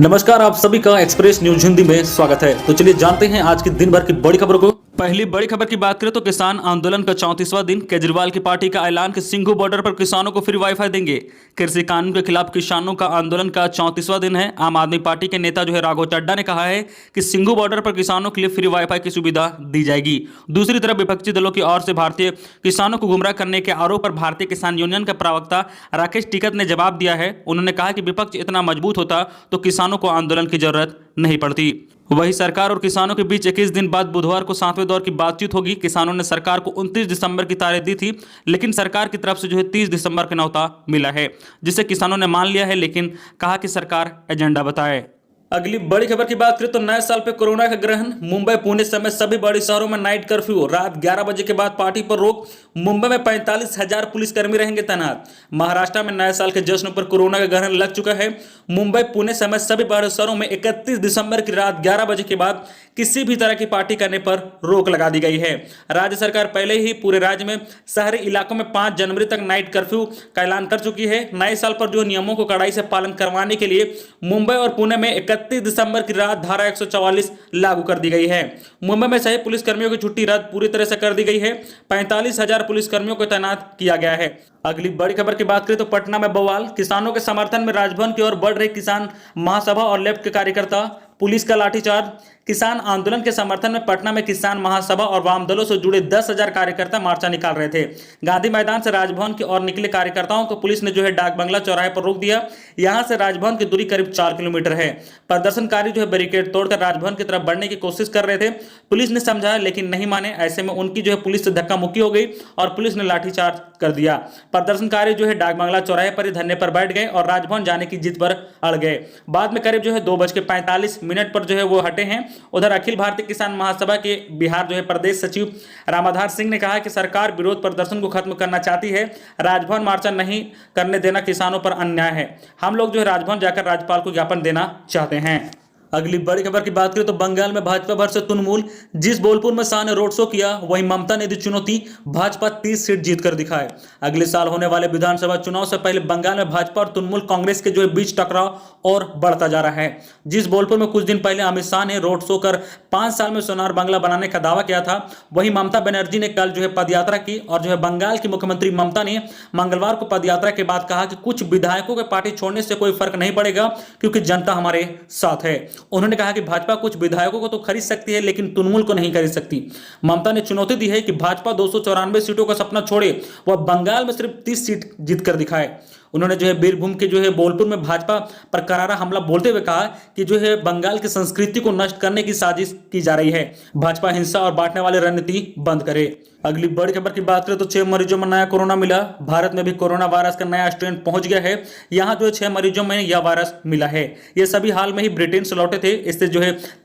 नमस्कार, आप सभी का एक्सप्रेस न्यूज हिंदी में स्वागत है। तो चलिए जानते हैं आज की दिन भर की बड़ी खबरों को। पहली बड़ी खबर की बात करें तो किसान आंदोलन का 34वां दिन। केजरीवाल की पार्टी का ऐलान कि सिंघू बॉर्डर पर किसानों को फ्री वाईफाई देंगे। कृषि कानून के खिलाफ किसानों का आंदोलन का 34वां दिन है। आम आदमी पार्टी के नेता राघव चड्ढा ने कहा है कि सिंघू बॉर्डर पर किसानों के लिए फ्री वाईफाई की सुविधा दी जाएगी। दूसरी तरफ विपक्षी दलों की ओर से भारतीय किसानों को गुमराह करने के आरोप पर भारतीय किसान यूनियन के प्रवक्ता राकेश टिकैत ने जवाब दिया है। उन्होंने कहा कि विपक्ष इतना मजबूत होता तो किसानों को आंदोलन की जरूरत नहीं पड़ती। वही सरकार और किसानों के बीच 21 दिन बाद बुधवार को 7वें दौर की बातचीत होगी। किसानों ने सरकार को 29 दिसंबर की तारीख दी थी, लेकिन सरकार की तरफ से 30 दिसंबर का न्योता मिला है, जिसे किसानों ने मान लिया है, लेकिन कहा कि सरकार एजेंडा बताए। अगली बड़ी खबर की बात करें तो नए साल पे कोरोना का ग्रहण। मुंबई पुणे समेत सभी बड़े शहरों में नाइट कर्फ्यू। रात 11 बजे के बाद पार्टी पर रोक। मुंबई में 45,000 पुलिसकर्मी रहेंगे तैनात। महाराष्ट्र में नए साल के जश्न पर कोरोना का ग्रहण लग चुका है। मुंबई पुणे समेत सभी बड़े शहरों में 31 दिसंबर की रात 11 बजे के बाद किसी भी तरह की पार्टी करने पर रोक लगा दी गई है। राज्य सरकार पहले ही पूरे राज्य में शहरी इलाकों में 5 जनवरी तक नाइट कर्फ्यू का ऐलान कर चुकी है। नए साल पर नियमों को कड़ाई से पालन करवाने के लिए मुंबई और पुणे में 31 दिसंबर की रात धारा 144 लागू कर दी गई है। मुंबई में सभी पुलिसकर्मियों की छुट्टी रद्द पूरी तरह से कर दी गई है। 45,000 पुलिसकर्मियों को तैनात किया गया है। अगली बड़ी खबर की बात करें तो पटना में बवाल। किसानों के समर्थन में राजभवन की ओर बढ़ रही किसान महासभा और लेफ्ट के कार्यकर्ता। पुलिस का लाठीचार्ज। किसान आंदोलन के समर्थन में पटना में किसान महासभा और वाम दलों से जुड़े 10,000 कार्यकर्ता मार्चा निकाल रहे थे। गांधी मैदान से राजभवन की ओर निकले कार्यकर्ताओं को पुलिस ने डाक बंगला चौराहे पर रोक दिया। यहां से राजभवन की दूरी करीब 4 किलोमीटर है। प्रदर्शनकारी बैरिकेड तोड़कर राजभवन की तरफ बढ़ने की कोशिश कर रहे थे। पुलिस ने समझाया लेकिन नहीं माने। ऐसे में उनकी पुलिस से धक्का मुक्की हो गई और पुलिस ने लाठीचार्ज कर दिया। प्रदर्शनकारी डाक बंगला चौराहे पर ही धरने पर बैठ गए और राजभवन जाने की जिद पर अड़ गए। बाद में करीब 2:45 पर वो हटे हैं। उधर अखिल भारतीय किसान महासभा के बिहार प्रदेश सचिव रामाधार सिंह ने कहा कि सरकार विरोध प्रदर्शन को खत्म करना चाहती है। राजभवन मार्चा नहीं करने देना किसानों पर अन्याय है। हम लोग राजभवन जाकर राज्यपाल को ज्ञापन देना चाहते हैं। अगली बड़ी खबर की बात करें तो बंगाल में भाजपा भर से तुलमूल। जिस बोलपुर में शाह ने रोड शो किया वहीं ममता ने दी चुनौती। भाजपा 30 सीट जीतकर दिखाए। अगले साल होने वाले विधानसभा चुनाव से पहले बंगाल में भाजपा और तुलमूल कांग्रेस के बीच टकराव और बढ़ता जा रहा है। जिस बोलपुर में कुछ दिन पहले अमित शाह ने रोड शो कर 5 साल में सोनार बंगला बनाने का दावा किया था, वहीं ममता बनर्जी ने कल पदयात्रा की और बंगाल की मुख्यमंत्री ममता ने मंगलवार को पदयात्रा के बाद कहा कि कुछ विधायकों के पार्टी छोड़ने से कोई फर्क नहीं पड़ेगा क्योंकि जनता हमारे साथ है। उन्होंने कहा कि भाजपा कुछ विधायकों को तो खरीद सकती है लेकिन तुलमूल को नहीं खरीद सकती। ममता ने चुनौती दी है कि भाजपा 294 सीटों का सपना छोड़े, वह बंगाल में सिर्फ 30 सीट जीतकर दिखाए। उन्होंने बीरभूम के बोलपुर में भाजपा पर करारा हमला बोलते हुए कहा कि बंगाल की संस्कृति को नष्ट करने की साजिश की जा रही है। भाजपा हिंसा और बांटने वाली रणनीति बंद करे। अगली बड़ी खबर की बात करें तो 6 मरीजों में नया कोरोना मिला। भारत में भी कोरोना वायरस का नया स्ट्रेन पहुंच गया है। यहाँ 6 मरीजों में यह वायरस मिला है। ये सभी हाल में ही ब्रिटेन से लौटे थे। इससे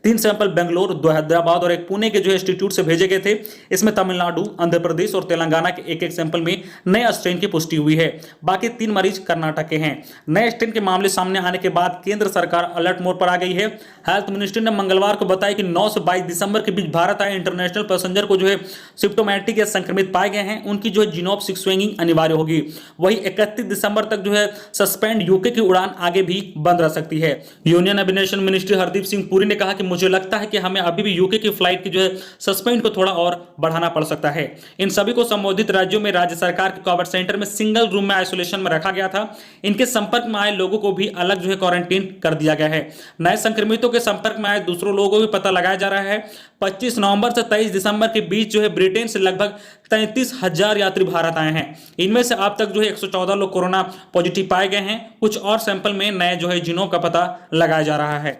3 सैंपल बेंगलोर, 2 हैदराबाद और एक पुणे के इंस्टीट्यूट से भेजे गए थे। इसमें तमिलनाडु, आंध्र प्रदेश और तेलंगाना के एक सैंपल में नए स्ट्रेन की पुष्टि हुई है। बाकी 3 मरीज कर्नाटक के हैं। नए स्ट्रेन के मामले सामने आने के बाद केंद्र सरकार अलर्ट मोड पर आ गई है। हेल्थ मिनिस्ट्री ने मंगलवार को बताया कि 9 से 22 दिसंबर के बीच भारत आए इंटरनेशनल पैसेंजर को सिम्प्टोमेटिक या संक्रमित पाए गए हैं, उनकी जीनोम सीक्वेंसिंग अनिवार्य होगी। वही 31 दिसंबर तक सस्पेंड यूके की उड़ान आगे भी बंद रह सकती है। Union aviation ministry Hardeep Singh Puri ने कहा कि मुझे लगता है कि हमें अभी भी यूके की फ्लाइट की सस्पेंड को थोड़ा और बढ़ाना पड़ सकता है। इन सभी को संबंधित राज्यों में राज्य सरकार के कोविड सेंटर में सिंगल रूम में आइसोलेशन में रखा गया था। इनके संपर्क में आए लोगों को भी अलग क्वारंटीन कर दिया गया है। नए संक्रमितों के संपर्क में आए दूसरों लोगों को भी पता लगाया जा रहा है। 25 नवंबर से 23 दिसंबर के बीच ब्रिटेन से लगभग 33,000 यात्री भारत आए हैं। इनमें से अब तक 114 लोग कोरोना पॉजिटिव पाए गए हैं। कुछ और सैंपल में नए जीनोम का पता लगाया जा रहा है।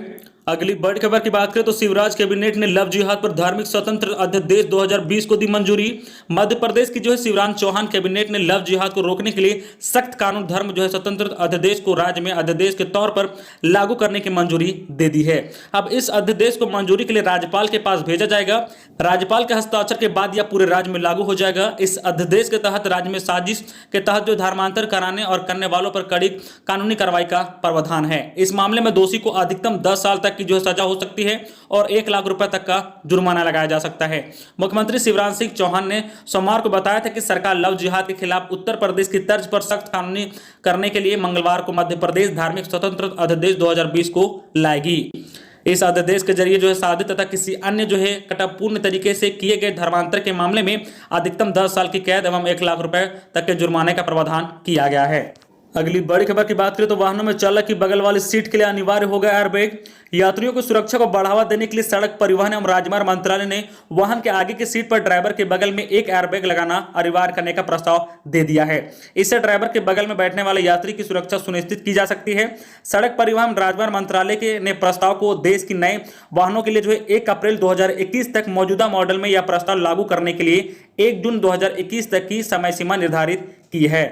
अगली बड़ी खबर की बात करें तो शिवराज कैबिनेट ने लव जिहाद पर धार्मिक स्वतंत्र अध्यादेश 2020 को दी मंजूरी। मध्य प्रदेश की शिवराज चौहान कैबिनेट ने लव जिहाद को रोकने के लिए सख्त कानून धर्म स्वतंत्र अध्यादेश को राज्य में अध्यादेश के तौर पर लागू करने की मंजूरी दे दी है। अब इस अध्यादेश को मंजूरी के लिए राज्यपाल के पास भेजा जाएगा। राज्यपाल के हस्ताक्षर के बाद यह पूरे राज्य में लागू हो जाएगा। इस अध्यादेश के तहत राज्य में साजिश के तहत धर्मांतर कराने और करने वालों पर कड़ी कानूनी कार्रवाई का प्रावधान है। इस मामले में दोषी को अधिकतम 10 साल तक तक की जो है सजा हो सकती है और 1 लाख रुपए तक का जुर्माना लगाया जा सकता है। मुख्यमंत्री शिवराज सिंह चौहान ने सोमवार को बताया था कि सरकार लव जिहाद के खिलाफ उत्तर प्रदेश की तर्ज पर सख्त कानूनी करने के लिए मंगलवार को मध्य प्रदेश धार्मिक स्वतंत्रता अध्यादेश 2020 को लाएगी। इस अध्यादेश के जरिए जो है शादी तथा किसी अन्य जो है कटरपूर्ण तरीके से किए गए धर्मांतर के मामले में अधिकतम 10 साल की कैद एवं 1 लाख रुपए तक के जुर्माने का प्रावधान किया गया है। अगली बड़ी खबर की बात करें तो वाहनों में चालक की बगल वाली सीट के लिए अनिवार्य हो गया एयरबैग। यात्रियों की सुरक्षा को बढ़ावा देने के लिए सड़क परिवहन एवं राजमार्ग मंत्रालय ने वाहन के आगे की सीट पर ड्राइवर के बगल में एक एयरबैग लगाना अनिवार्य करने का प्रस्ताव दे दिया है। इससे ड्राइवर के बगल में बैठने वाले यात्री की सुरक्षा सुनिश्चित की जा सकती है। सड़क परिवहन राजमार्ग मंत्रालय के ने प्रस्ताव को देश की नए वाहनों के लिए जो है 1 अप्रैल 2021 तक मौजूदा मॉडल में यह प्रस्ताव लागू करने के लिए 1 जून 2021 तक की समय सीमा निर्धारित की है।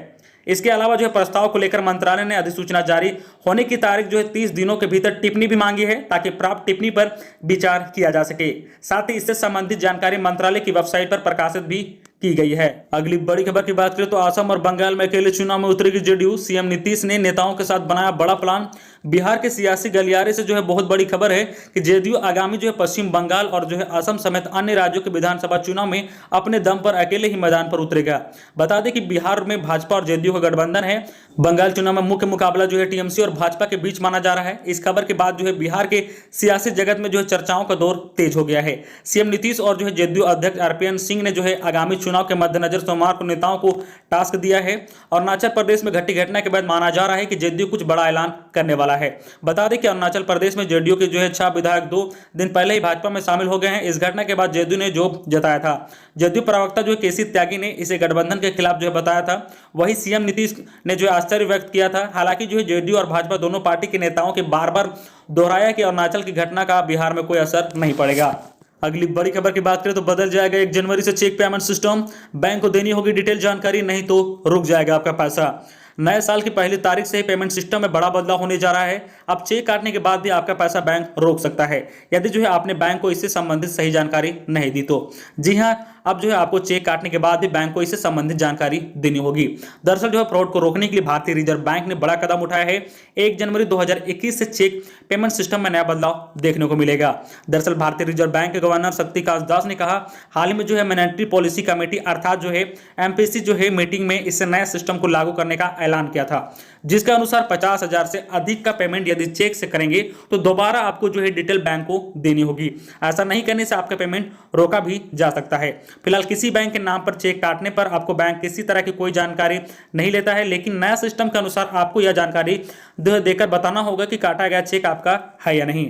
इसके अलावा जो है प्रस्ताव को लेकर मंत्रालय ने अधिसूचना जारी होने की तारीख जो है 30 दिनों के भीतर टिप्पणी भी मांगी है ताकि प्राप्त टिप्पणी पर विचार किया जा सके। साथ ही इससे संबंधित जानकारी मंत्रालय की वेबसाइट पर प्रकाशित भी की गई है। अगली बड़ी खबर की बात करें तो असम और बंगाल में अकेले चुनाव में उतरेगी जेडीयू। सीएम नीतीश ने नेताओं के साथ बनाया बड़ा प्लान। बिहार के सियासी गलियारे से जो है बहुत बड़ी खबर है कि जेडीयू आगामी जो है पश्चिम बंगाल और जो है असम समेत अन्य राज्यों के विधानसभा चुनाव में अपने दम पर अकेले ही मैदान पर उतरेगा। बता दें कि बिहार में भाजपा और जेडीयू का गठबंधन है। बंगाल चुनाव में मुख्य मुकाबला जो है टीएमसी और भाजपा के बीच माना जा रहा है। इस खबर के बाद जो है बिहार के सियासी जगत में जो है चर्चाओं का दौर तेज हो गया है। सीएम नीतीश और जो है जेडीयू अध्यक्ष आरपीएन सिंह ने जो है आगामी चुनाव के मद्देनजर सोमवार को नेताओं को टास्क दिया है। और अरुणाचल प्रदेश में घटी घटना के बाद माना जा रहा है कि जेडीयू कुछ बड़ा ऐलान करने वाला है। बता दें कि अरुणाचल प्रदेश में जेडीयू के जो है 6 विधायक 2 दिन पहले ही भाजपा में शामिल हो गए हैं। इस घटना के बाद जेडीयू ने जो जताया था, जेडीयू प्रवक्ता जो है केसी त्यागी ने इसे गठबंधन के खिलाफ जो है बताया था। वही सीएम नीतीश ने जो आश्चर्य व्यक्त किया था। हालांकि जो है जेडीयू और भाजपा दोनों पार्टी के नेताओं के बार बार दोहराया कि अरुणाचल की घटना का बिहार में कोई असर नहीं पड़ेगा। अगली बड़ी खबर की बात करें तो बदल जाएगा 1 जनवरी से चेक पेमेंट सिस्टम। बैंक को देनी होगी डिटेल जानकारी, नहीं तो रुक जाएगा आपका पैसा। नए साल की पहली तारीख से पेमेंट सिस्टम में बड़ा बदलाव होने जा रहा है। अब चेक काटने के बाद भी आपका पैसा बैंक रोक सकता है यदि जो है आपने बैंक को इससे संबंधित सही जानकारी नहीं दी तो। जी हां, अब जो है आपको चेक काटने के बाद भी बैंक को इससे संबंधित जानकारी देनी होगी। दरअसल जो है फ्रॉड को रोकने के लिए भारतीय रिजर्व बैंक ने बड़ा कदम उठाया है। 1 जनवरी 2021 से चेक पेमेंट सिस्टम में नया बदलाव देखने को मिलेगा। दरअसल भारतीय रिजर्व बैंक के गवर्नर शक्तिकांत दास ने कहा, हाल ही में जो है मॉनेटरी पॉलिसी कमेटी अर्थात जो है एमपीसी जो है मीटिंग में इससे नए सिस्टम को लागू करने का ऐलान किया था, जिसके अनुसार 50,000 से अधिक का पेमेंट यदि चेक से करेंगे तो दोबारा आपको जो है डिटेल बैंक को देनी होगी। ऐसा नहीं करने से आपका पेमेंट रोका भी जा सकता है। फिलहाल किसी बैंक के नाम पर चेक काटने पर आपको बैंक किसी तरह की कोई जानकारी नहीं लेता है, लेकिन नया सिस्टम के अनुसार आपको यह जानकारी देकर बताना होगा कि काटा गया चेक आपका है या नहीं।